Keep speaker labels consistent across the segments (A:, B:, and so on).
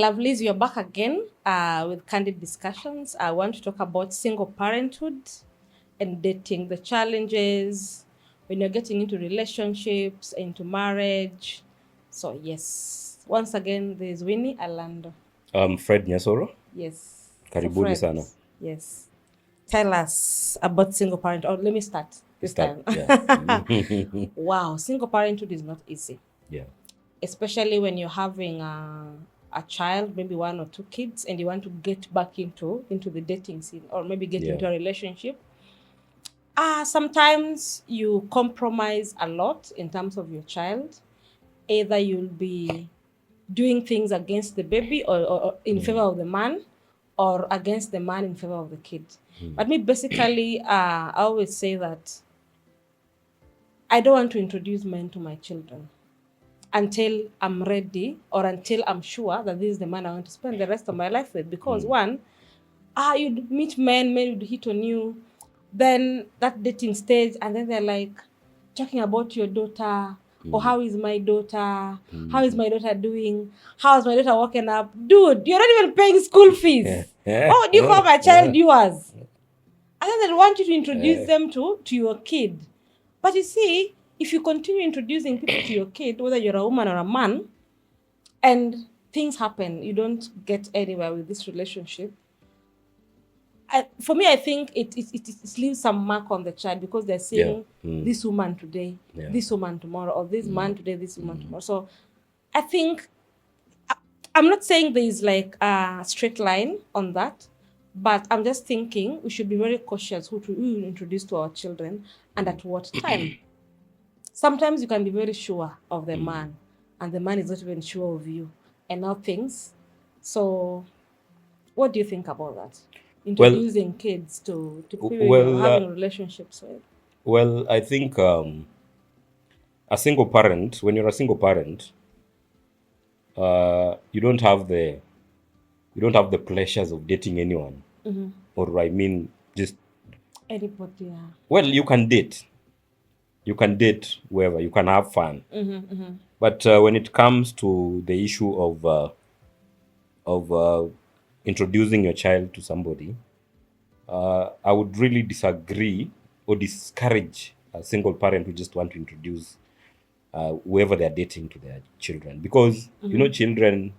A: lovelies, you're back again with candid discussions. I want to talk about single parenthood and dating, the challenges when you're getting into relationships, into marriage. So, yes, once again, there's Winnie Alando.
B: Fred Nyasoro,
A: Yes. So,
B: karibuni
A: Fred,
B: sana.
A: yes. Tell us about single parenthood. Let me start this time.
B: Yeah.
A: Wow, single parenthood is not easy.
B: Yeah.
A: Especially when you're having a child, maybe one or two kids, and you want to get back into the dating scene or maybe get into a relationship. Sometimes you compromise a lot in terms of your child. Either you'll be doing things against the baby or in favor of the man, or against the man in favor of the kid. But me, basically, I always say that I don't want to introduce men to my children until I'm ready or until I'm sure that this is the man I want to spend the rest of my life with. Because one, you'd meet men would hit on you, then that dating stage, and then they're like talking about your daughter, or how is my daughter? How is my daughter doing? How is my daughter walking up? Dude, you're not even paying school fees. Oh, do you call my child yours? And then they want you to introduce them to your kid. But you see, if you continue introducing people to your kid, whether you're a woman or a man, and things happen, you don't get anywhere with this relationship. For me, I think it leaves some mark on the child, because they're seeing this woman today, this woman tomorrow, or this man today, this woman tomorrow. So I think, I'm not saying there is like a straight line on that, but I'm just thinking we should be very cautious who we introduce to our children and at what time. Sometimes you can be very sure of the man, and the man is not even sure of you, and now things. So, what do you think about that? Introducing kids to people you're having relationships with.
B: Well, I think a single parent, when you're a single parent, you don't have the pleasures of dating anyone, or I mean, just
A: anybody. Yeah.
B: Well, you can date whoever, you can have fun, but when it comes to the issue of introducing your child to somebody, I would really disagree or discourage a single parent who just want to introduce whoever they're dating to their children, because children,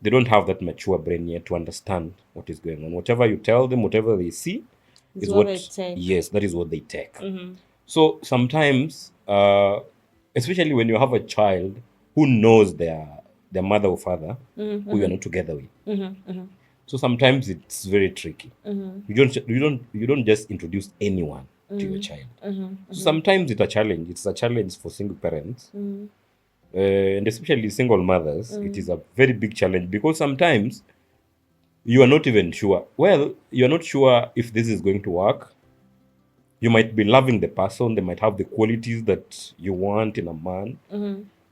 B: they don't have that mature brain yet to understand what is going on. Whatever you tell them, whatever they see, is what
A: they take.
B: Yes, that is what they take. So sometimes, especially when you have a child who knows their mother or father, who you're not together with, so sometimes it's very tricky. You don't just introduce anyone to your child. So sometimes it's a challenge. It's a challenge for single parents, and especially single mothers. It is a very big challenge, because sometimes you are not even sure. Well, you're not sure if this is going to work. You might be loving the person. They might have the qualities that you want in a man.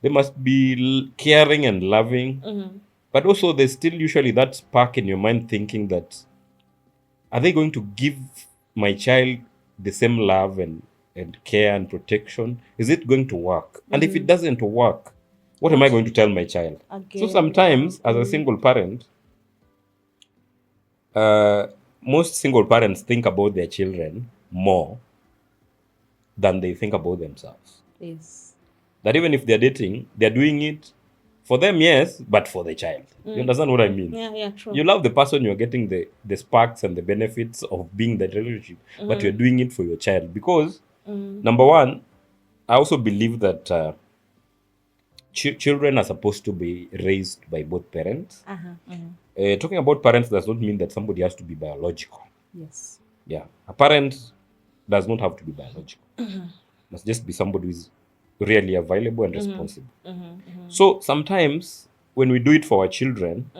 B: They must be caring and loving. But also, there's still usually that spark in your mind thinking that, are they going to give my child the same love and care and protection? Is it going to work? And if it doesn't work, what am I going to tell my child? So sometimes, as a single parent, most single parents think about their children more than they think about themselves.
A: Yes.
B: That even if they're dating, they're doing it for them, yes, but for the child. You understand what I mean?
A: Yeah, true.
B: You love the person, you're getting the sparks and the benefits of being in that relationship, but you're doing it for your child. Because, number one, I also believe that children are supposed to be raised by both parents. Talking about parents does not mean that somebody has to be biological.
A: Yes.
B: Yeah. A parent does not have to be biological. Must just be somebody who is really available and responsible. So sometimes when we do it for our children,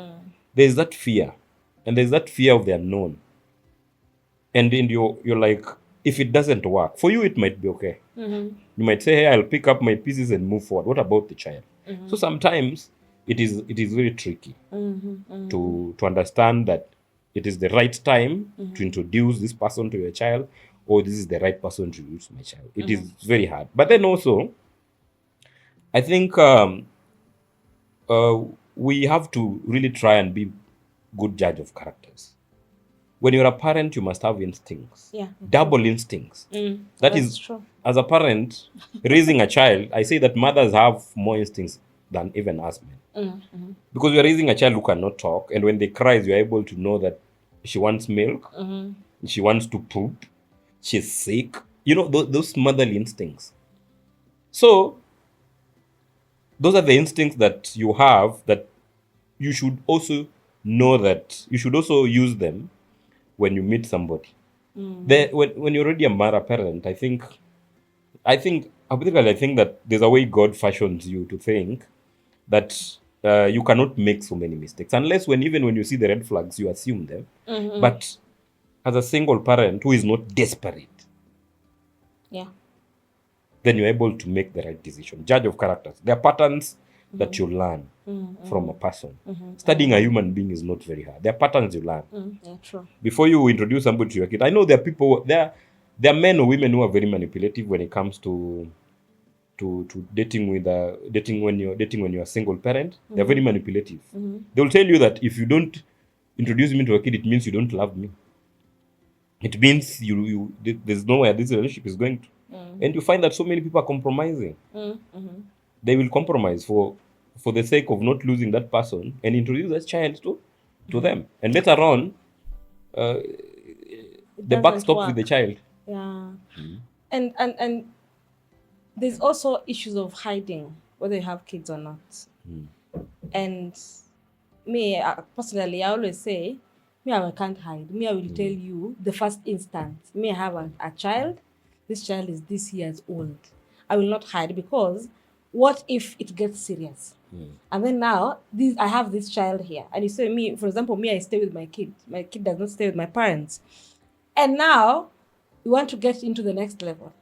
B: there's that fear, and there's that fear of the unknown. And then you're like, if it doesn't work for you, it might be okay. You might say, hey, I'll pick up my pieces and move forward. What about the child? So sometimes it is very tricky to understand that it is the right time to introduce this person to your child, or this is the right person to introduce my child. It is very hard. But then also, I think we have to really try and be good judge of characters. When you're a parent, you must have instincts.
A: Yeah.
B: Double instincts. That
A: That's
B: is,
A: true.
B: as a parent, raising a child, I say that mothers have more instincts than even us men. Because you're raising a child who cannot talk, and when they cries, you're able to know that she wants milk, she wants to poop, she's sick. You know, those motherly instincts. So, those are the instincts that you have that you should also know that you should also use them when you meet somebody. When you're already a parent, I think that there's a way God fashions you to think that you cannot make so many mistakes unless even when you see the red flags, you assume them. But as a single parent who is not desperate,
A: Yeah.
B: then you're able to make the right decision. Judge of characters. There are patterns that you learn from a person. Studying a human being is not very hard. There are patterns you learn.
A: Yeah, true.
B: Before you introduce somebody to your kid, I know there are men or women who are very manipulative when it comes to dating when you're a single parent. They're very manipulative. They'll tell you that if you don't introduce me to a kid, it means you don't love me. It means there's nowhere this relationship is going to. And you find that so many people are compromising. They will compromise for the sake of not losing that person and introduce that child to them. And later on, the buck stops with the child.
A: Yeah. And there's also issues of hiding, whether you have kids or not. And me, personally, I always say, me, I can't hide. Me, I will tell you the first instant. Me, I have a child. This child is this years old. I will not hide, because what if it gets serious? And then now, I have this child here. And you say, me, for example, me, I stay with my kid. My kid does not stay with my parents. And now, we want to get into the next level.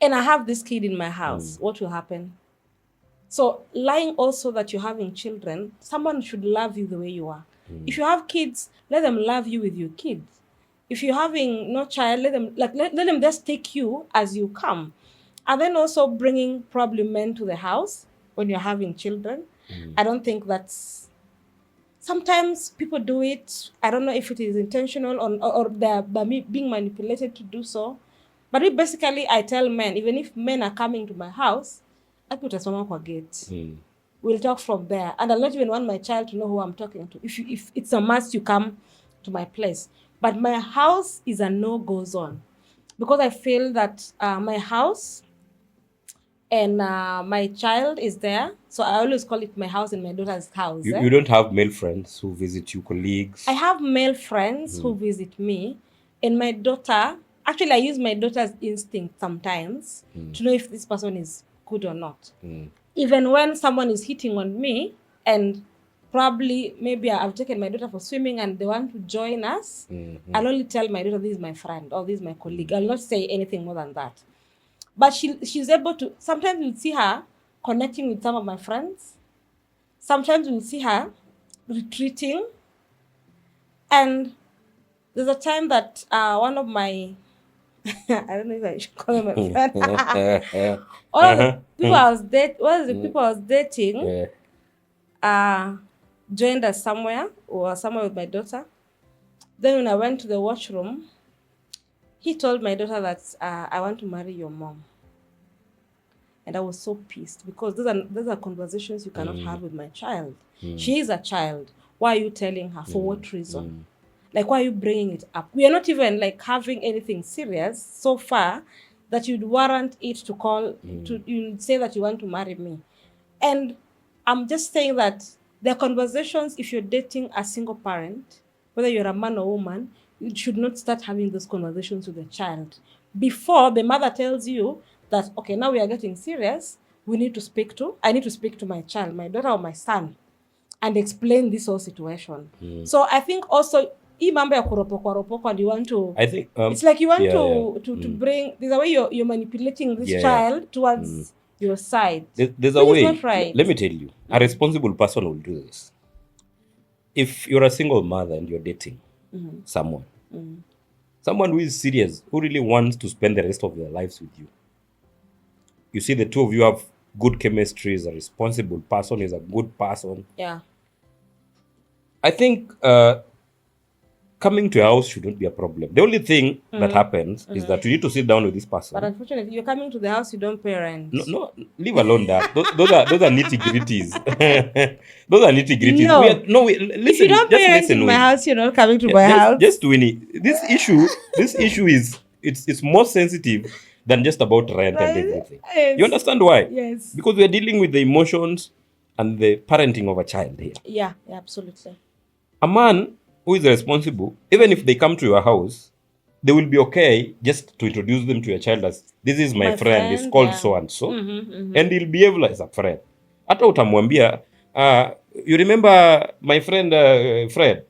A: And I have this kid in my house. What will happen? So lying also that you're having children, someone should love you the way you are. If you have kids, let them love you with your kids. If you're having no child, let them just take you as you come. And then also bringing probably men to the house when you're having children. I don't think that's... Sometimes people do it. I don't know if it is intentional or they're being manipulated to do so. But I tell men, even if men are coming to my house, I put a stomach for gate. We'll talk from there. And I'll not even want my child to know who I'm talking to. If it's a must, you come to my place. But my house is a no-go zone. Because I feel that my house and my child is there. So I always call it my house and my daughter's house.
B: You don't have male friends who visit you, colleagues?
A: I have male friends who visit me. And my daughter... Actually, I use my daughter's instinct sometimes to know if this person is good or not. Even when someone is hitting on me, and probably maybe I've taken my daughter for swimming and they want to join us, I'll only tell my daughter, this is my friend or this is my colleague. I'll not say anything more than that. But she's able to... Sometimes you'll see her connecting with some of my friends. Sometimes you'll see her retreating. And there's a time that one of my... I don't know if I should call him a friend. All of the people I was dating joined us somewhere with my daughter. Then when I went to the washroom, he told my daughter that I want to marry your mom. And I was so pissed, because those are conversations you cannot have with my child. She is a child. Why are you telling her? For what reason? Like, why are you bringing it up? We are not even like having anything serious so far that you'd warrant it to call, you'd say that you want to marry me. And I'm just saying that there are conversations, if you're dating a single parent, whether you're a man or woman, you should not start having those conversations with the child. Before the mother tells you that, okay, now we are getting serious, I need to speak to my child, my daughter or my son, and explain this whole situation. So I think also, and you want to...
B: I think
A: it's like you want to bring... There's a way you're manipulating this child towards your side.
B: There's a way.
A: Not right.
B: Let me tell you, a responsible person will do this. If you're a single mother and you're dating someone who is serious, who really wants to spend the rest of their lives with you, you see the two of you have good chemistry, is a responsible person, is a good person.
A: Yeah.
B: I think coming to your house shouldn't be a problem. The only thing that happens is that you need to sit down with this person.
A: But unfortunately, you're coming to the house, you don't pay rent.
B: No, leave alone that. Those are nitty gritties. Those are nitty gritties.
A: No.
B: Listen.
A: If you don't
B: just
A: pay rent
B: listen,
A: in my
B: Winnie.
A: house, you're not coming to my house.
B: Just Winnie. This issue is it's more sensitive than just about rent and everything.
A: Yes.
B: You understand why?
A: Yes.
B: Because we are dealing with the emotions and the parenting of a child here.
A: Yeah, absolutely.
B: A man who is responsible, even if they come to your house, they will be okay just to introduce them to your child as, this is my friend, it's called so and so, and he'll behave as a friend. Hata utamwambia, you remember my friend Fred?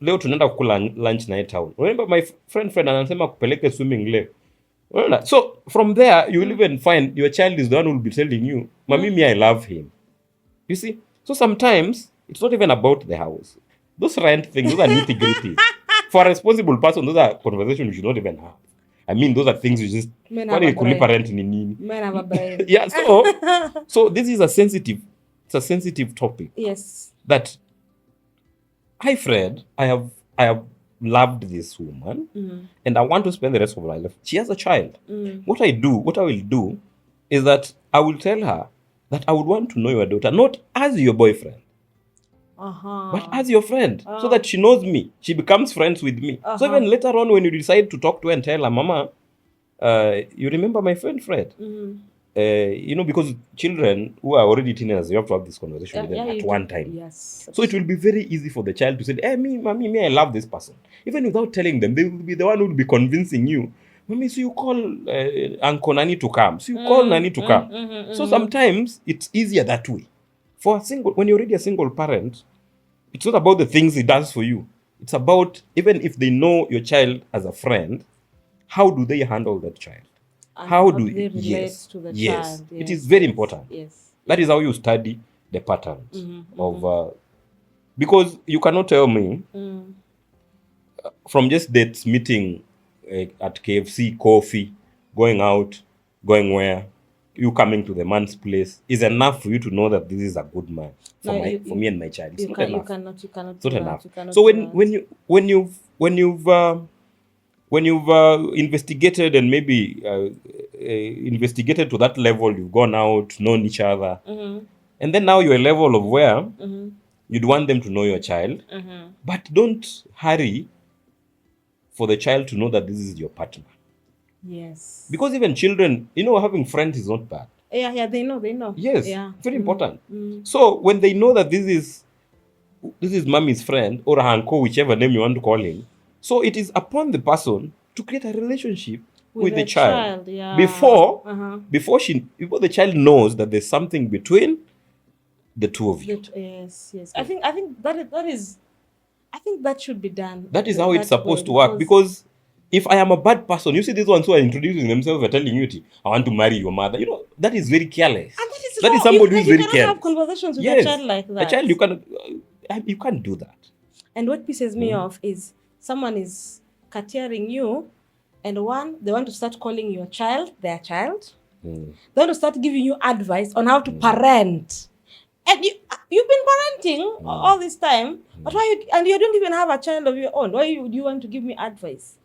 B: Leo tunaenda kukula lunch night town. Remember my friend anasema kupeleke swimming leo. So from there, you will even find your child is the one who will be telling you, Mommy, me, I love him. You see? So sometimes, it's not even about the house. Those rent things, those are nitty-gritty. For a responsible person, those are conversations you should not even have. I mean, those are things you just...
A: Men have a brain. Men have a brain.
B: Yeah, so this is a sensitive topic.
A: Yes.
B: That, hi Fred, I have loved this woman, and I want to spend the rest of my life. She has a child. What I will do is that I will tell her that I would want to know your daughter, not as your boyfriend, but as your friend, so that she knows me. She becomes friends with me. So even later on, when you decide to talk to her and tell her, Mama, you remember my friend Fred? Because children who are already teenagers, you have to have this conversation with them at one time.
A: Yes.
B: So it will be very easy for the child to say, hey, me, I love this person. Even without telling them, they will be the one who will be convincing you. Mommy, so you call Uncle Nani to come. So you call Nani to come. So sometimes it's easier that way. When you're already a single parent, it's not about the things he does for you. It's about, even if they know your child as a friend, how do they handle that child?
A: And how do they relate to the child?
B: Yes. It is very important.
A: Yes.
B: That is how you study the patterns of... because you cannot tell me from just dates, meeting at KFC, coffee, going out, going where, you coming to the man's place is enough for you to know that this is a good man for me and my child. It's not enough.
A: You cannot.
B: It's not enough. So when you've investigated and maybe investigated to that level, you've gone out, known each other, and then now you're a level of where you'd want them to know your child, but don't hurry for the child to know that this is your partner.
A: Yes. Because
B: even children, having friends is not bad.
A: Yeah, they know.
B: Yes, very important. So when they know that this is mommy's friend or uncle, whichever name you want to call him, so it is upon the person to create a relationship with the child. Before the child knows that there's something between the two of you.
A: Yes. I think that should be done.
B: That is how it's supposed to work. Because if I am a bad person, you see these ones who are introducing themselves are telling you, I want to marry your mother. That is very careless.
A: And
B: that is somebody who is very careless. You
A: cannot have conversations with a child like that.
B: A child, you can't do that.
A: And what pisses me off is someone is catering you, and they want to start calling your child their child. They want to start giving you advice on how to parent. And you've been parenting all this time, but and you don't even have a child of your own. Why would you want to give me advice?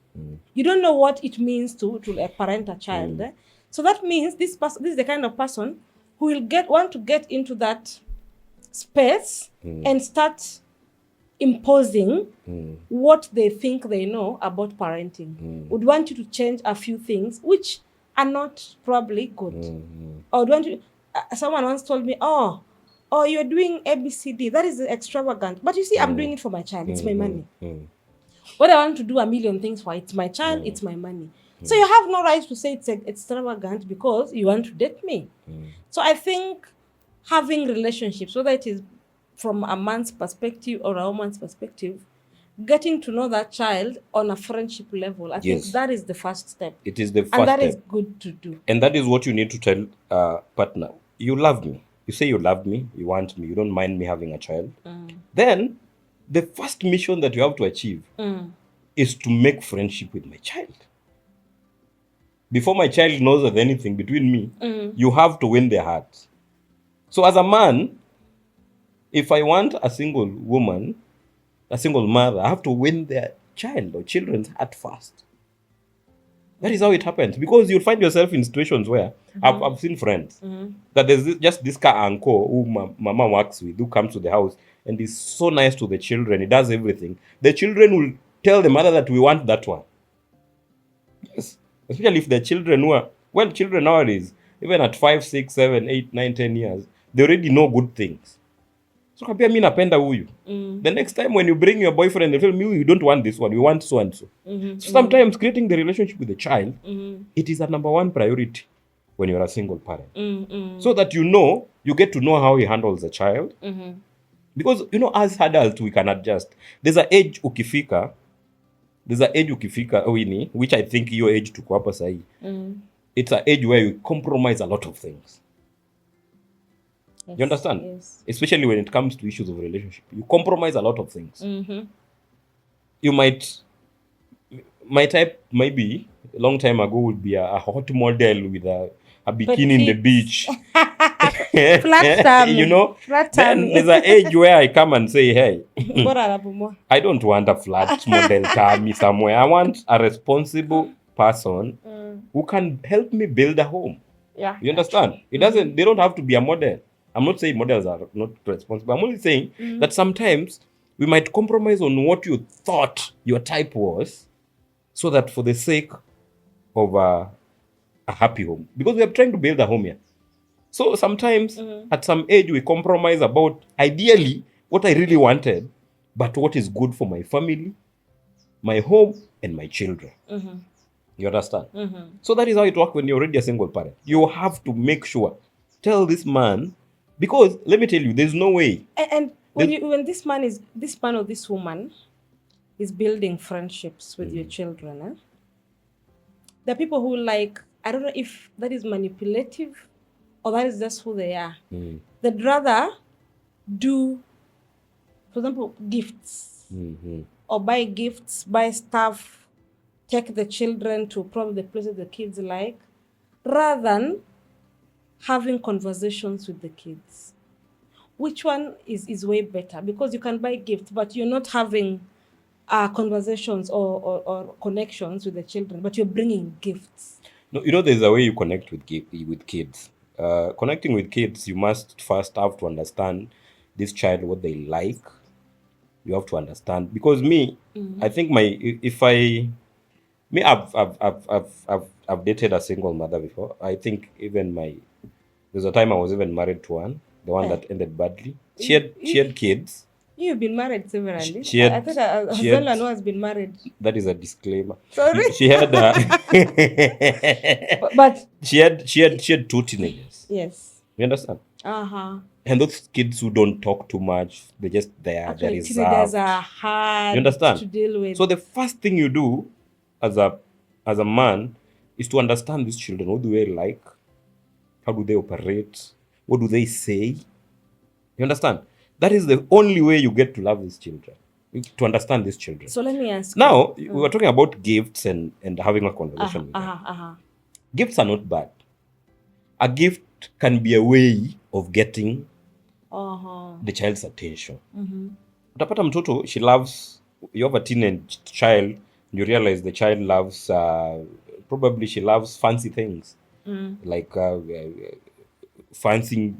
A: You don't know what it means to parent a child. So that means this is the kind of person who will want to get into that space and start imposing what they think they know about parenting. Would want you to change a few things which are not probably good. Or would want you. Someone once told me, oh, you're doing ABCD. That is extravagant. But you see, I'm doing it for my child. It's my money. What I want to do a million things for, it's my child, it's my money. So you have no right to say it's extravagant because you want to date me. So I think having relationships, whether it is from a man's perspective or a woman's perspective, getting to know that child on a friendship level, I think that is the first step.
B: It is the first
A: and that
B: step.
A: Is good to do.
B: And that is what you need to tell partner. You love me. You say you love me, you want me, you don't mind me having a child. Then the first mission that you have to achieve is to make friendship with my child. before my child knows of anything between me, you have to win their heart. So as a man, if I want a single woman, a single mother, I have to win their child or children's heart first. That is how it happens. Because you'll find yourself in situations where I've seen friends that there's just this car uncle who mama works with, who comes to the house and is so nice to the children. He does everything. The children will tell the mother that we want that one. Yes. Especially if the children children nowadays, even at 5, 6, 7, 8, 9, 10 years, they already know good things. So kapia mi napenda huyu. The next time when you bring your boyfriend, they tell me you don't want this one, we want so and so. So sometimes creating the relationship with the child, it is a number one priority when you're a single parent. So that you get to know how he handles the child. Because as adults we can adjust. There's an age ukifika, which I think your age tuko hapa sahi. It's an age where you compromise a lot of things. Yes, you understand? Yes. Especially when it comes to issues of relationship. You compromise a lot of things. You my type maybe a long time ago would be a hot model with a bikini in the beach.
A: Flat tummy.
B: Flat tummy. Then there's an age where I come and say, hey, I don't want a flat model tummy somewhere. I want a responsible person who can help me build a home.
A: Yeah.
B: You understand? It doesn't. They don't have to be a model. I'm not saying models are not responsible. I'm only saying that sometimes we might compromise on what you thought your type was, so that for the sake of a happy home, because we are trying to build a home here. So sometimes at some age we compromise about ideally what I really wanted, but what is good for my family, my home, and my children. You understand? So that is how it works when you're already a single parent. You have to make sure, tell this man, because let me tell you, there's no way.
A: And when this man or this woman is building friendships with your children, there are people who I don't know if that is manipulative or that is just who they are. They'd rather do, for example, gifts or buy gifts, buy stuff, take the children to probably the places the kids like, rather than having conversations with the kids. Which one is way better? Because you can buy gifts, but you're not having conversations or connections with the children, but you're bringing gifts.
B: No, there's a way you connect with kids. Connecting with kids, you must first have to understand this child, what they like. You have to understand, because I think I've dated a single mother before. I think there's a time I was even married to one, the one that ended badly. She had kids.
A: You've been married severally.
B: I
A: think Hazela has been married.
B: That is a disclaimer.
A: Sorry.
B: She had
A: but
B: she had 2 teenagers.
A: Yes.
B: You understand? And those kids who don't talk too much, they're just there.
A: Actually,
B: they're
A: teenagers are hard
B: you understand?
A: to deal with.
B: So the first thing you do as a man is to understand these children. What do they like? How do they operate? What do they say? You understand? That is the only way you get to love these children, to understand these children.
A: So let me ask
B: now, we were talking about gifts and having a conversation with them. Gifts are not bad. A gift can be a way of getting the child's attention. Utapata mtoto, you have a teenage child, you realize the child loves, probably she loves fancy things. Like fancy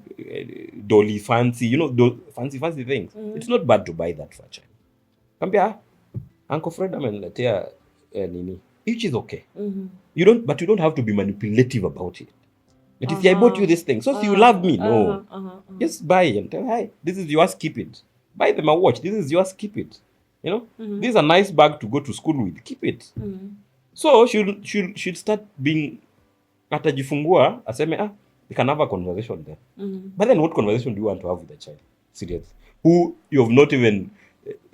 B: dolly, fancy, fancy things. It's not bad to buy that for a child. Kambia, Uncle Fred ameniletea nini, which is okay. But you don't have to be manipulative about it. But if I bought you this thing, so if you love me, no. Just buy and tell, hey, this is yours, keep it. Buy them a watch, this is yours, keep it. This is a nice bag to go to school with, keep it. So she'll start being, atajifungua, aseme, we can have a conversation there. But then what conversation do you want to have with the child? Serious. Who you have not even,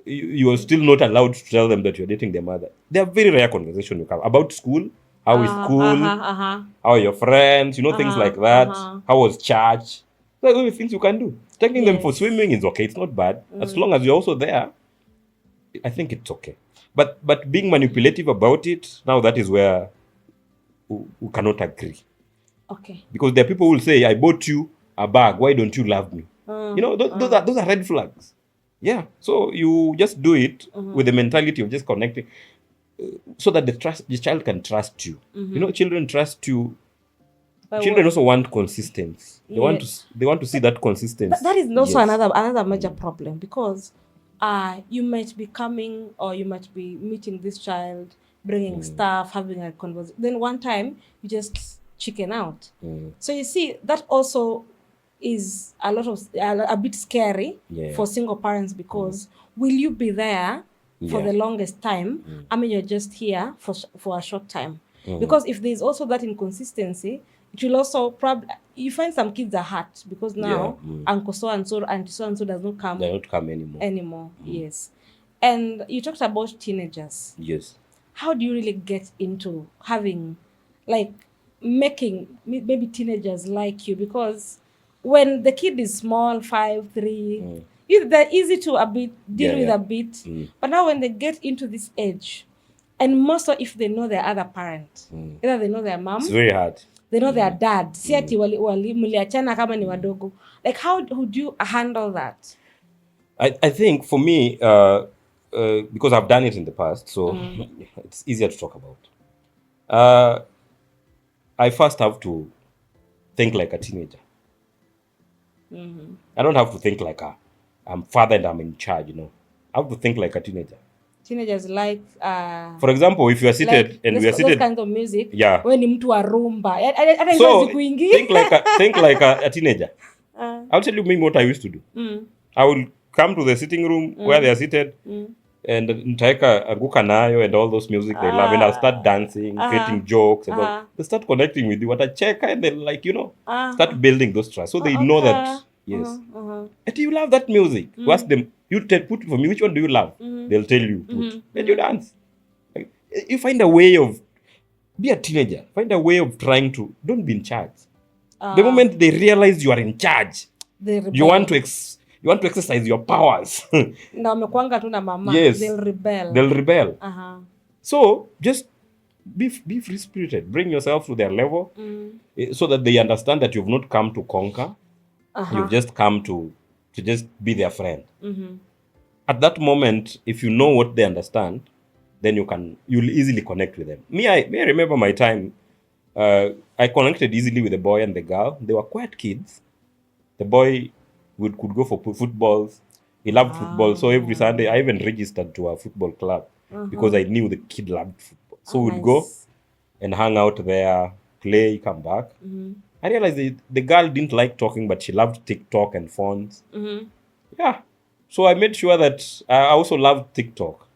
B: you are still not allowed to tell them that you're dating their mother. They are very rare conversations you have about school. How is school? How are your friends? Things like that. How was church? Those are the only things you can do. Taking them for swimming is okay. It's not bad. As long as you're also there, I think it's okay. But being manipulative about it, now that is where who cannot agree.
A: Okay.
B: Because there are people who will say, I bought you a bag, why don't you love me? Those are red flags. Yeah. So you just do it with the mentality of just connecting, so that the child can trust you. Children trust you.
A: By
B: Children
A: what?
B: also want consistency. They want to see that consistency.
A: That is also
B: Yes.
A: another major problem, because you might be coming, or you might be meeting this child, bringing stuff, having a conversation. Then one time you just chicken out. So you see, that also is a bit scary
B: Yeah.
A: for single parents, because will you be there for
B: Yeah.
A: the longest time? I mean, you're just here for a short time. Because if there's also that inconsistency, it will also probably, you find some kids are hurt because now uncle so and so, auntie so and so does not come
B: They don't come anymore.
A: Yes. And you talked about teenagers.
B: Yes.
A: How do you really get into having, like, making maybe teenagers like you? Because when the kid is small, 5, 3, they're easy to deal with
B: Yeah.
A: a bit. But now when they get into this age, and most of, if they know their other parent, either they know their mom,
B: It's very hard.
A: they know their dad, si ati mliachana kama ni wadogo. Like, how would you handle that?
B: I think for me, because I've done it in the past, so it's easier to talk about. I first have to think like a teenager. I don't have to think like I'm father and I'm in charge. I have to think like a teenager.
A: Teenagers like
B: For example, if you are seated
A: like
B: and we are
A: those
B: seated,
A: kinds of music.
B: Yeah.
A: When ni mtu wa rumba.
B: so think like a teenager. I'll tell you me what I used to do. I will come to the sitting room where they are seated, and nitaeka anguka nayo and all those music they love, and I'll start dancing, creating jokes, and all. They start connecting with you. What I check, and then start building those trust, so they know that yes, and you love that music. You ask them, put for me, which one do you love? They'll tell you, put, and you dance. Like, you find a way of be a teenager. Find a way of trying to don't be in charge. The moment they realize you are in charge, you want to exercise your powers.
A: Na wamekwanga tu na mama.
B: Yes.
A: They'll
B: rebel. So just be free spirited. Bring yourself to their level, so that they understand that you've not come to conquer. You've just come to just be their friend. At that moment, if you know what they understand, then you'll easily connect with them. I remember my time. I connected easily with the boy and the girl. They were quiet kids. The boy could go for footballs. He loved football. So every Sunday, I even registered to a football club because I knew the kid loved football. So we'd go and hang out there, play, come back. I realized the girl didn't like talking, but she loved TikTok and phones. Yeah. So I made sure that I also loved TikTok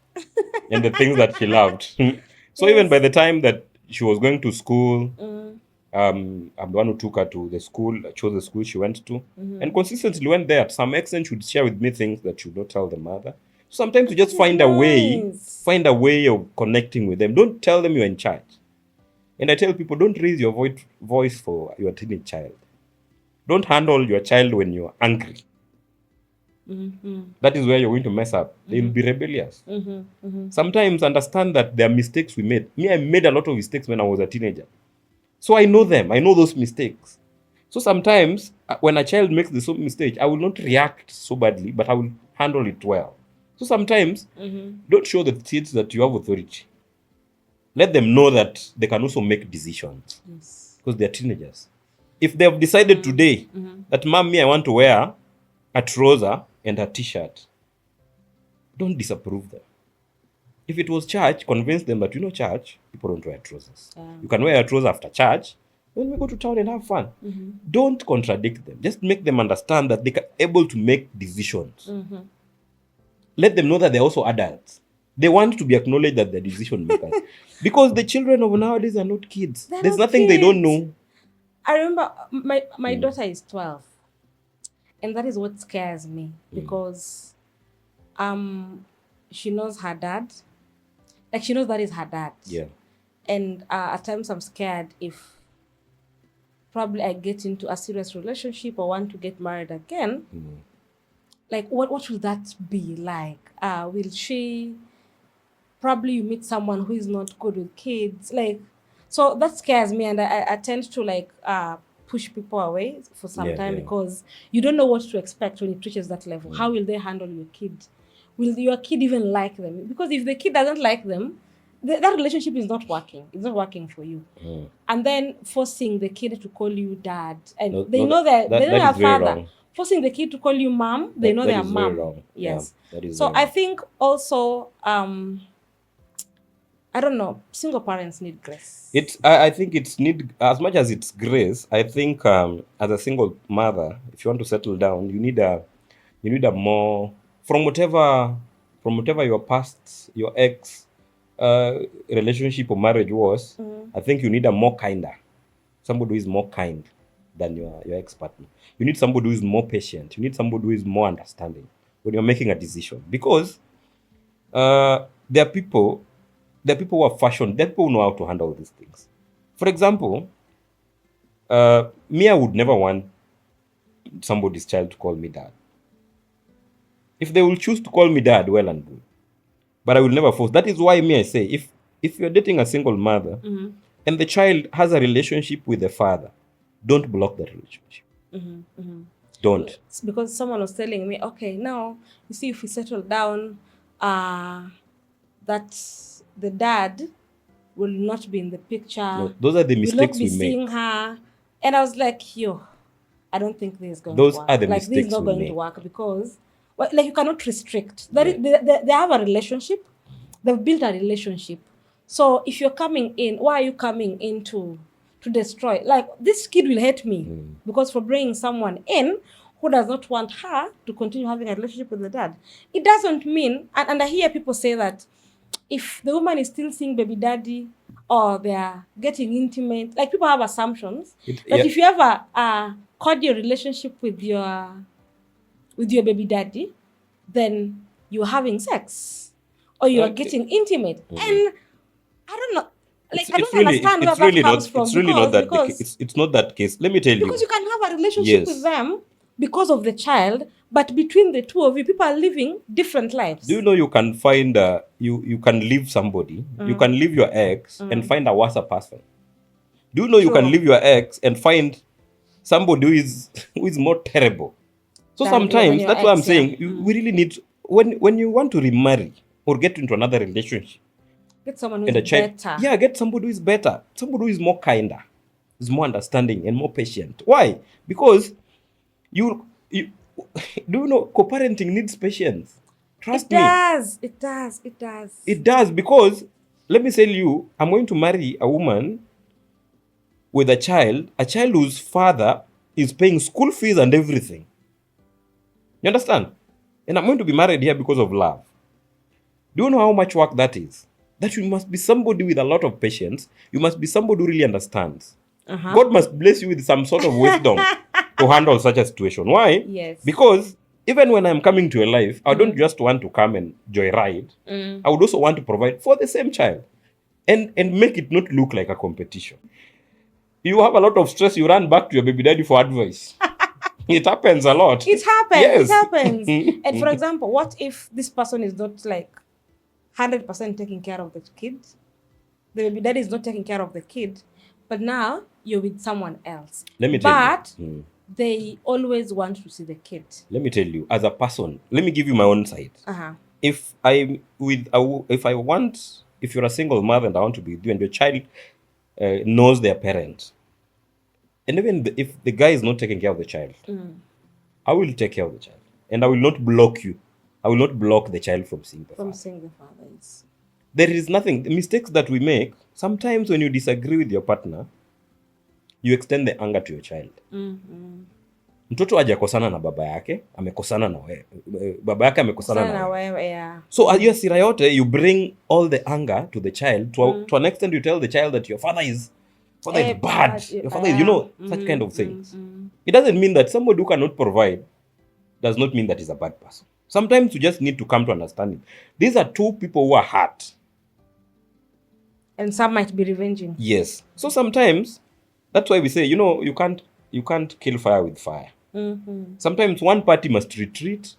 B: and the things that she loved. So even by the time that she was going to school, I'm the one who took her to the school, chose the school she went to, and consistently went there. To some extent, she would share with me things that she would not tell the mother. So sometimes you just find a way of connecting with them. Don't tell them you're in charge. And I tell people, don't raise your voice for your teenage child. Don't handle your child when you're angry. That is where you're going to mess up. They'll be rebellious. Sometimes understand that there are mistakes we made. I made a lot of mistakes when I was a teenager. So I know them. I know those mistakes. So sometimes when a child makes the mistake, I will not react so badly, but I will handle it well. So sometimes don't show the kids that you have authority. Let them know that they can also make decisions. Yes. Because they're teenagers. If they have decided today that, Mommy, I want to wear a trouser and a t-shirt, don't disapprove them. If it was church, convince them that, church, people don't wear trousers. You can wear a trouser after church. When we go to town and have fun. Don't contradict them. Just make them understand that they are able to make decisions. Let them know that they're also adults. They want to be acknowledged that they're decision makers. Because the children of nowadays are not kids. There's nothing they don't know.
A: I remember my daughter is 12. And that is what scares me. Because she knows her dad. Like, she knows that is her dad.
B: Yeah.
A: And at times I'm scared if probably I get into a serious relationship or want to get married again. Like, what will that be like? Will she... Probably you meet someone who is not good with kids. Like, So that scares me, and I tend to like push people away for some
B: Yeah,
A: time
B: yeah.
A: because you don't know what to expect when it reaches that level. How will they handle your kid? Will your kid even like them? Because if the kid doesn't like them, that relationship is not working. It's not working for you. And then forcing the kid to call you dad, and
B: No,
A: they
B: no,
A: know that they know
B: that
A: their
B: is very
A: father.
B: wrong.
A: Forcing the kid to call you mom, they know
B: That
A: their
B: is very
A: mom.
B: wrong. Yeah,
A: Yes.
B: that is
A: So
B: very
A: I
B: wrong.
A: think also I don't know, single parents need grace.
B: I think it's need as much as it's grace. I think as a single mother, if you want to settle down, you need a more from whatever your past, your ex relationship or marriage was. I think you need a more kinder, somebody who is more kind than your ex partner. You need somebody who is more patient. You need somebody who is more understanding when you're making a decision, because there are people who are fashioned. There are people who know how to handle these things. For example, me, I would never want somebody's child to call me dad. If they will choose to call me dad, well and good. But I will never force. That is why me, I say, if you're dating a single mother and the child has a relationship with the father, don't block the relationship. Don't.
A: It's because someone was telling me, okay, now you see, if we settle down, that the dad will not be in the picture.
B: No, those are the
A: Will
B: mistakes
A: not be
B: we make.
A: seeing her. And I was like, yo, I don't think this is going
B: Those
A: to work.
B: are the
A: Like, this is
B: mistakes
A: not
B: we
A: going to
B: make.
A: work because, well, like, you cannot restrict. That
B: Yeah.
A: they have a relationship. They've built a relationship. So if you're coming in, why are you coming in to destroy? Like, this kid will hate me because for bringing someone in who does not want her to continue having a relationship with the dad. It doesn't mean, and I hear people say that if the woman is still seeing baby daddy or they're getting intimate, like people have assumptions that
B: Yeah.
A: if you have a cordial relationship with your baby daddy, then you're having sex or you are getting intimate. And I don't know, like I don't understand where that comes from
B: it's really not that the case.
A: because
B: It's not that case. Let me tell you.
A: you can have a relationship with
B: Yes.
A: them because of the child, but between the two of you, people are living different lives.
B: Do you know you can find you can leave somebody, you can leave your ex and find a worse person. Do you know you can
A: True.
B: leave your ex and find somebody who is more terrible? So
A: Than
B: sometimes
A: your
B: that's what I'm
A: ex, yeah.
B: saying. We really need when you want to remarry or get into another relationship
A: Get someone
B: and
A: who's
B: a child,
A: better.
B: yeah, get somebody who is better, somebody who is more kinder, is more understanding and more patient. Why? Because you do you know co-parenting needs patience. Trust
A: It
B: me.
A: does. It does. It does.
B: It does, because let me tell you, I'm going to marry a woman with a child whose father is paying school fees and everything. You understand? And I'm going to be married here because of love. Do you know how much work that is? That you must be somebody with a lot of patience. You must be somebody who really understands. God must bless you with some sort of wisdom to handle such a situation. Why?
A: Yes.
B: Because even when I'm coming to your life, I don't just want to come and joyride. I would also want to provide for the same child and make it not look like a competition. You have a lot of stress, you run back to your baby daddy for advice. It happens a lot.
A: It happens.
B: Yes.
A: It happens. And for example, what if this person is not like 100% taking care of the kid? The baby daddy is not taking care of the kid, but now you're with someone else.
B: Let me tell you.
A: But they always want to see the kid.
B: Let me tell you, as a person, let me give you my own side. If you're a single mother and I want to be with you and your child knows their parent, and even if the guy is not taking care of the child, I will take care of the child, and I will not block you. I will not block the child from seeing the father.
A: Seeing the father. Yes.
B: There is nothing. The mistakes that we make sometimes when you disagree with your partner, you extend the anger to your child. Mtoto hajakosana na baba yake, amekosana na wewe. Baba yake amekosana na wewe.
A: Yeah.
B: So hiyo hasira yote, you bring all the anger to the child. To an extent, you tell the child that your father is bad. Your father is, such kind of things. It doesn't mean that somebody who cannot provide does not mean that he's a bad person. Sometimes you just need to come to understanding. These are two people who are hurt.
A: And some might be revenging.
B: Yes. So sometimes, that's why we say, you can't kill fire with fire. Sometimes one party must retreat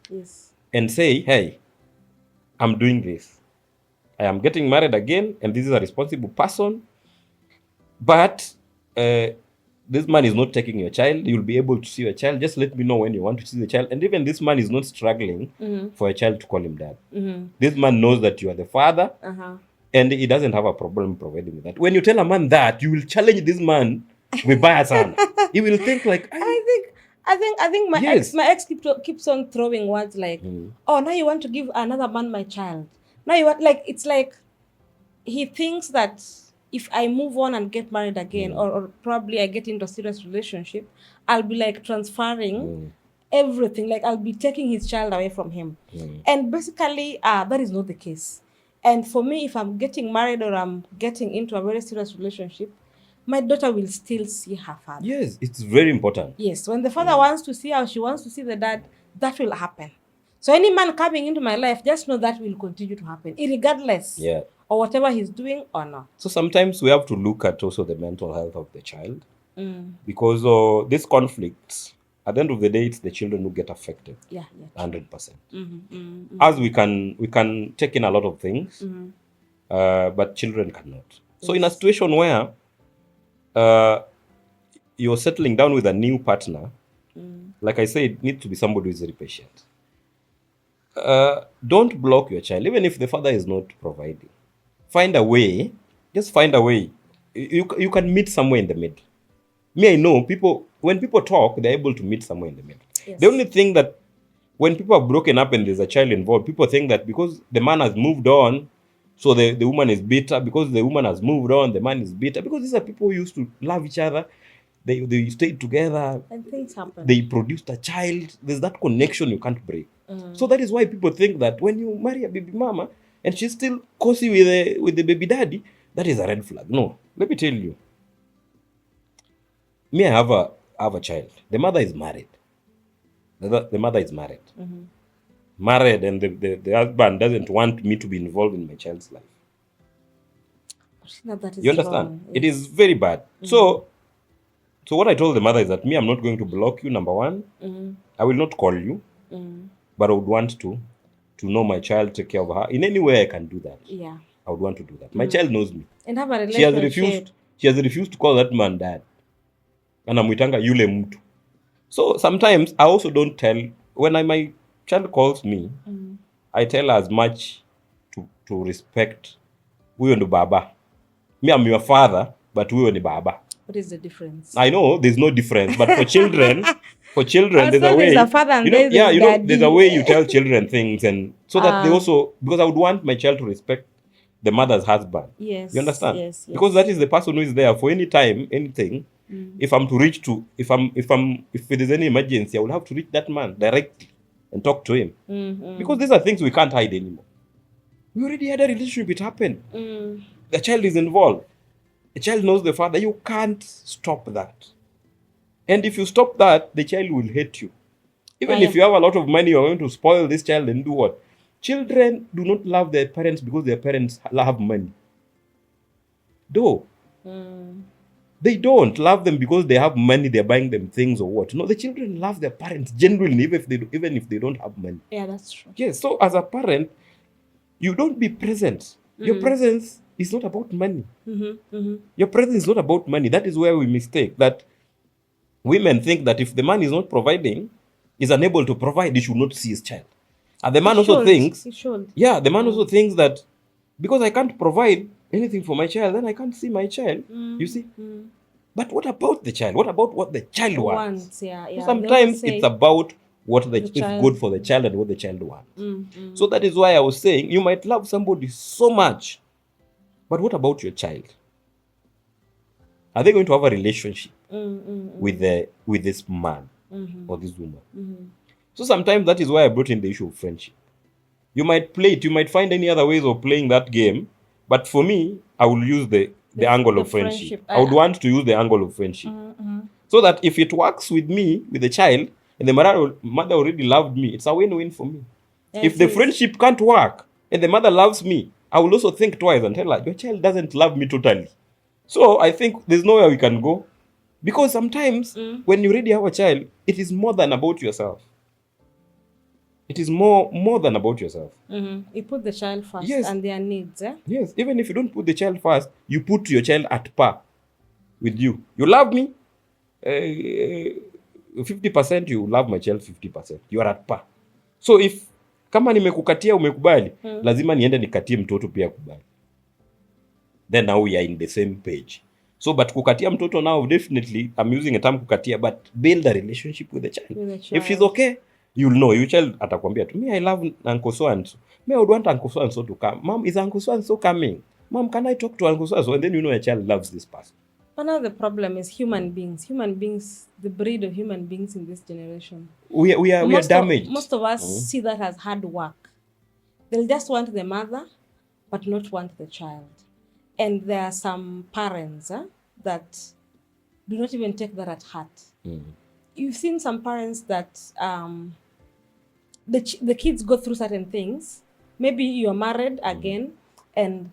B: and say, hey, I'm doing this. I am getting married again, and this is a responsible person. But this man is not taking your child. You'll be able to see your child. Just let me know when you want to see the child. And even this man is not struggling for a child to call him dad. This man knows that you are the father, and he doesn't have a problem providing with that. When you tell a man that, you will challenge this man with bias. He will think like,
A: I think my
B: Yes.
A: ex keeps on throwing words like, oh, now you want to give another man my child. Now you want, like, it's like he thinks that if I move on and get married again, or probably I get into a serious relationship, I'll be like transferring everything. Like I'll be taking his child away from him. And basically, that is not the case. And for me, if I'm getting married or I'm getting into a very serious relationship, my daughter will still see her father.
B: yes, it's very important.
A: Yes, when the father wants to see her, she wants to see the dad, that will happen. So any man coming into my life, just know that will continue to happen, regardless
B: Yeah.
A: or whatever he's doing or not.
B: So sometimes we have to look at also the mental health of the child, because these conflicts, at the end of the day, it's the children who get affected.
A: Yeah.
B: 100%. As we can take in a lot of things, but children cannot. So in a situation where you're settling down with a new partner, like I said, it needs to be somebody who is very patient. Don't block your child, even if the father is not providing. Find a way. Just find a way. You can meet somewhere in the middle. Me, I know people, when people talk, they're able to meet somewhere in the middle.
A: Yes.
B: The only thing that when people are broken up and there's a child involved, people think that because the man has moved on, so the woman is bitter. Because the woman has moved on, the man is bitter. Because these are people who used to love each other. They stayed together.
A: And things happen.
B: They produced a child. There's that connection you can't break. So that is why people think that when you marry a baby mama and she's still cozy with the baby daddy, that is a red flag. No, let me tell you. Me, I have a child. The mother is married. The mother is married. Married, and the husband doesn't want me to be involved in my child's life.
A: No, that is
B: You understand?
A: wrong.
B: It is very bad. So what I told the mother is that me, I'm not going to block you, number one. I will not call you. But I would want to know my child, take care of her. In any way I can do that.
A: Yeah.
B: I would want to do that. My child knows me.
A: And have a
B: She has
A: relationship.
B: refused to call that man dad. And amwitanga yule mtu. So sometimes I also don't tell, when my child calls me, I tell her as much to respect huyo ndo baba. Me, I'm your father, but huyo ni baba.
A: What is the difference?
B: I know there's no difference, but for children, there's a way.
A: There's a father and there's a daddy.
B: There's a way you tell children things, and so that they also, because I would want my child to respect the mother's husband.
A: Yes.
B: You understand?
A: Yes.
B: Because that is the person who is there for any time, anything. If I'm to reach to, if there's any emergency, I will have to reach that man directly and talk to him. Because these are things we can't hide anymore. We already had a relationship, it happened. The child is involved. The child knows the father. You can't stop that. And if you stop that, the child will hate you. Even if you have a lot of money, you're going to spoil this child and do what? Children do not love their parents because their parents have money. Though. They don't love them because they have money, they're buying them things or what. No, the children love their parents genuinely, even if they don't have money.
A: Yeah, that's true.
B: Yes, so as a parent, you don't be present. Your presence is not about money. Your presence is not about money. That is where we mistake. That women think that if the man is not providing, is unable to provide, he should not see his child. And the man also thinks, yeah, the man also thinks that because I can't provide anything for my child, then I can't see my child. You see? But what about the child? What about what the child wants?
A: Yeah.
B: Sometimes it's about what is good for the child and what the child wants. So that is why I was saying you might love somebody so much, but what about your child? Are they going to have a relationship with this man or this woman? So sometimes that is why I brought in the issue of friendship. You might play it. You might find any other ways of playing that game. But for me, I will use the angle of friendship. I would want to use the angle of friendship. So that if it works with me, with the child, and the mother already loved me, it's a win-win for me. If the friendship can't work, and the mother loves me, I will also think twice and tell her, your child doesn't love me totally. So I think there's nowhere we can go. Because sometimes, when you already have a child, it is more than about yourself. It is more than about yourself.
A: You put the child first and their needs.
B: Yes, even if you don't put the child first, you put your child at par. with you. You love me 50%, you love my child 50%. You are at par. So if kama nimekukatia umekubali, lazima niende nikatie mtoto pia kubali. Then now we are in the same page. So but kukatia mtoto now, definitely I'm using a term kukatia, but build a relationship with the child. If she's okay, you'll know. Your child atakwambia to me, I love Uncle so and so. Me, I would want Uncle so and so to come. Mom, is Uncle so and so coming? Mom, can I talk to Uncle so and so? And then you know your child loves this person.
A: But now the problem is human beings. Human beings, the breed of human beings in this generation.
B: We are damaged.
A: Most of us see that as hard work. They'll just want the mother, but not want the child. And there are some parents that do not even take that at heart. You've seen some parents that the kids go through certain things. Maybe you're married again, and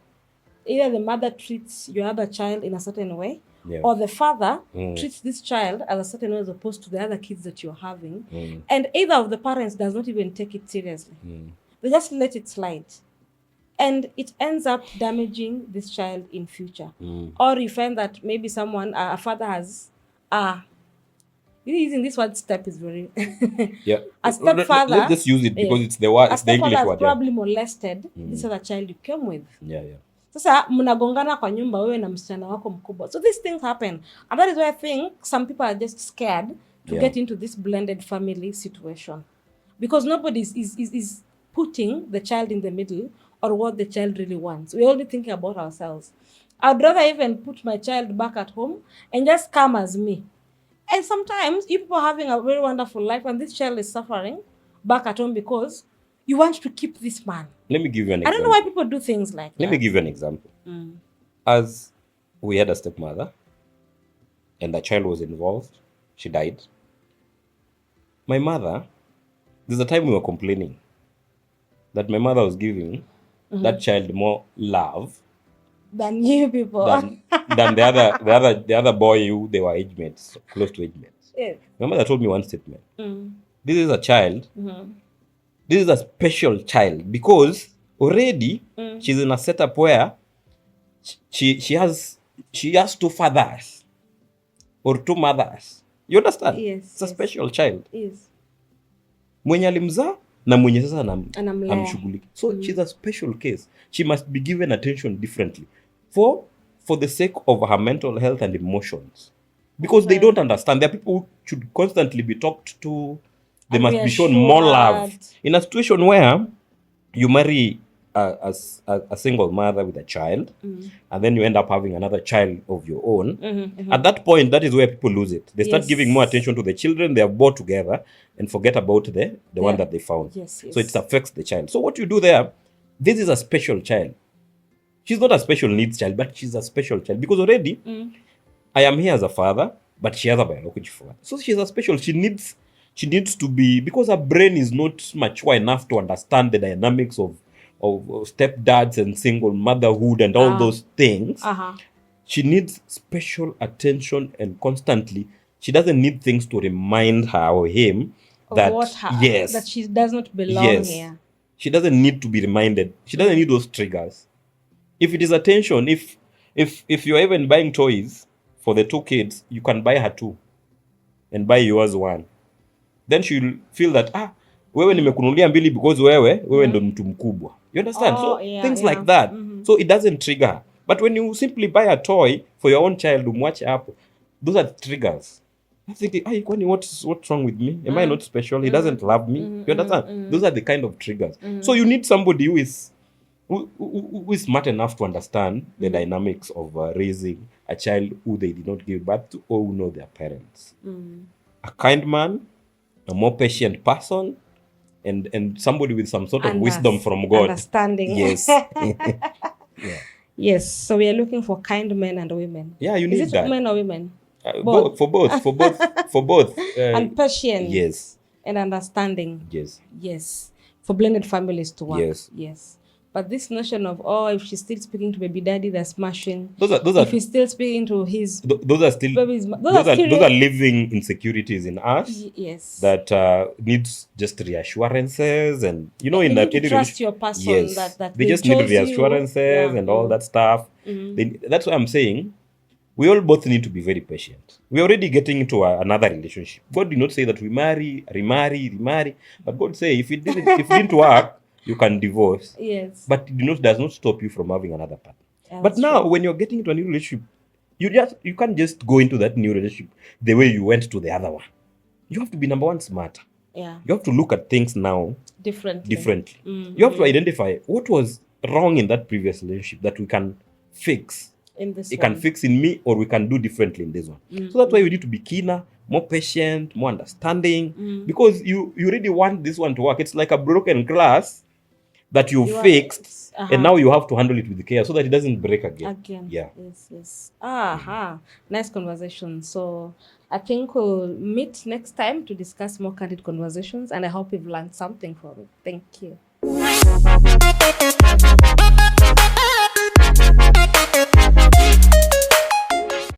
A: either the mother treats your other child in a certain way, or the father treats this child as a certain way as opposed to the other kids that you're having. And either of the parents does not even take it seriously. They just let it slide. And it ends up damaging this child in future. Or you find that maybe someone, a father has, using this word step is very... A stepfather...
B: Let's just use it because it's the word, it's the English word.
A: A stepfather has probably molested this other child you came with. Sasa mnagongana kwa nyumba wewe na msichana wako mkubwa. So these things happen. And that is why I think some people are just scared to get into this blended family situation. Because nobody is putting the child in the middle or what the child really wants. We're only thinking about ourselves. I'd rather even put my child back at home and just come as me. And sometimes you people are having a very wonderful life and this child is suffering back at home because you want to keep this man.
B: Let me give you an example.
A: I don't know why people do things like that.
B: Let me give you an example. As we had a stepmother and the child was involved, she died. My mother, there's a time we were complaining that my mother was giving that child more love
A: than you people,
B: than the other boy who they were age mates, close to age mates.
A: Yes.
B: My mother told me one statement. This is a child. This is a special child because already she's in a setup where she has two fathers or two mothers. You understand?
A: Yes.
B: It's a special child.
A: Yes.
B: Mwenye alimzaa na mwenye sasa
A: anamshughulika.
B: So she's a special case. She must be given attention differently for the sake of her mental health and emotions. Because they don't understand. There are people who should constantly be talked to. They must be shown more love. In a situation where you marry a single mother with a child, and then you end up having another child of your own, at that point, that is where people lose it. They start giving more attention to the children they have brought together and forget about the one that they found. So it affects the child. So what you do there, this is a special child. She's not a special needs child, but she's a special child. Because already, I am here as a father, but she has a biological father. So she's a special, she needs to be, because her brain is not mature enough to understand the dynamics of stepdads and single motherhood and all those things. She needs special attention and constantly. She doesn't need things to remind her or him that
A: she does not belong here.
B: She doesn't need to be reminded. She doesn't need those triggers. If it is attention, if you're even buying toys for the two kids, you can buy her two and buy yours one. Then she'll feel that wewe nimekunulia mbili because wewe ndo mtu mkubwa. You understand? Things like that. So it doesn't trigger her. But when you simply buy a toy for your own child, umwache hapo, those are triggers. I'm thinking, what's wrong with me? Am I not special? He doesn't love me. You understand? Those are the kind of triggers. So you need somebody who is smart enough to understand the dynamics of raising a child who they did not give birth to or who know their parents. A kind man, a more patient person, and somebody with some sort of wisdom from God.
A: Understanding.
B: Yes.
A: Yes. So we are looking for kind men and women.
B: Yeah, you need that.
A: Men or women?
B: Both. For both.
A: And patience.
B: Yes.
A: And understanding.
B: Yes.
A: For blended families to work.
B: Yes.
A: But this notion of, if she's still speaking to baby daddy, they're smashing.
B: Those are
A: if he's still speaking to his
B: those are still babies, those are living insecurities in us.
A: Yes.
B: That needs just reassurances, and in that
A: you trust your person. Yes. That
B: they just need reassurances and all that stuff. That's why I'm saying we all both need to be very patient. We're already getting into another relationship. God did not say that we marry, remarry, but God say if it didn't work, you can divorce.
A: Yes.
B: But it does not stop you from having another partner.
A: Yeah,
B: But
A: that's
B: now,
A: true.
B: when you're getting into a new relationship, you can't just go into that new relationship the way you went to the other one. You have to be, number one, smarter.
A: Yeah.
B: You have to look at things now
A: Differently.
B: You have to identify what was wrong in that previous relationship that we can fix.
A: In this
B: It
A: one.
B: can fix in me, or we can do differently in this one. So that's why we need to be keener, more patient, more understanding, because you really want this one to work. It's like a broken glass that you
A: You are-
B: fixed,
A: uh-huh.
B: and now you have to handle it with care so that it doesn't break again. Yeah.
A: Yes. Nice conversation. So I think we'll meet next time to discuss more candid conversations, and I hope you've learned something from it. Thank you.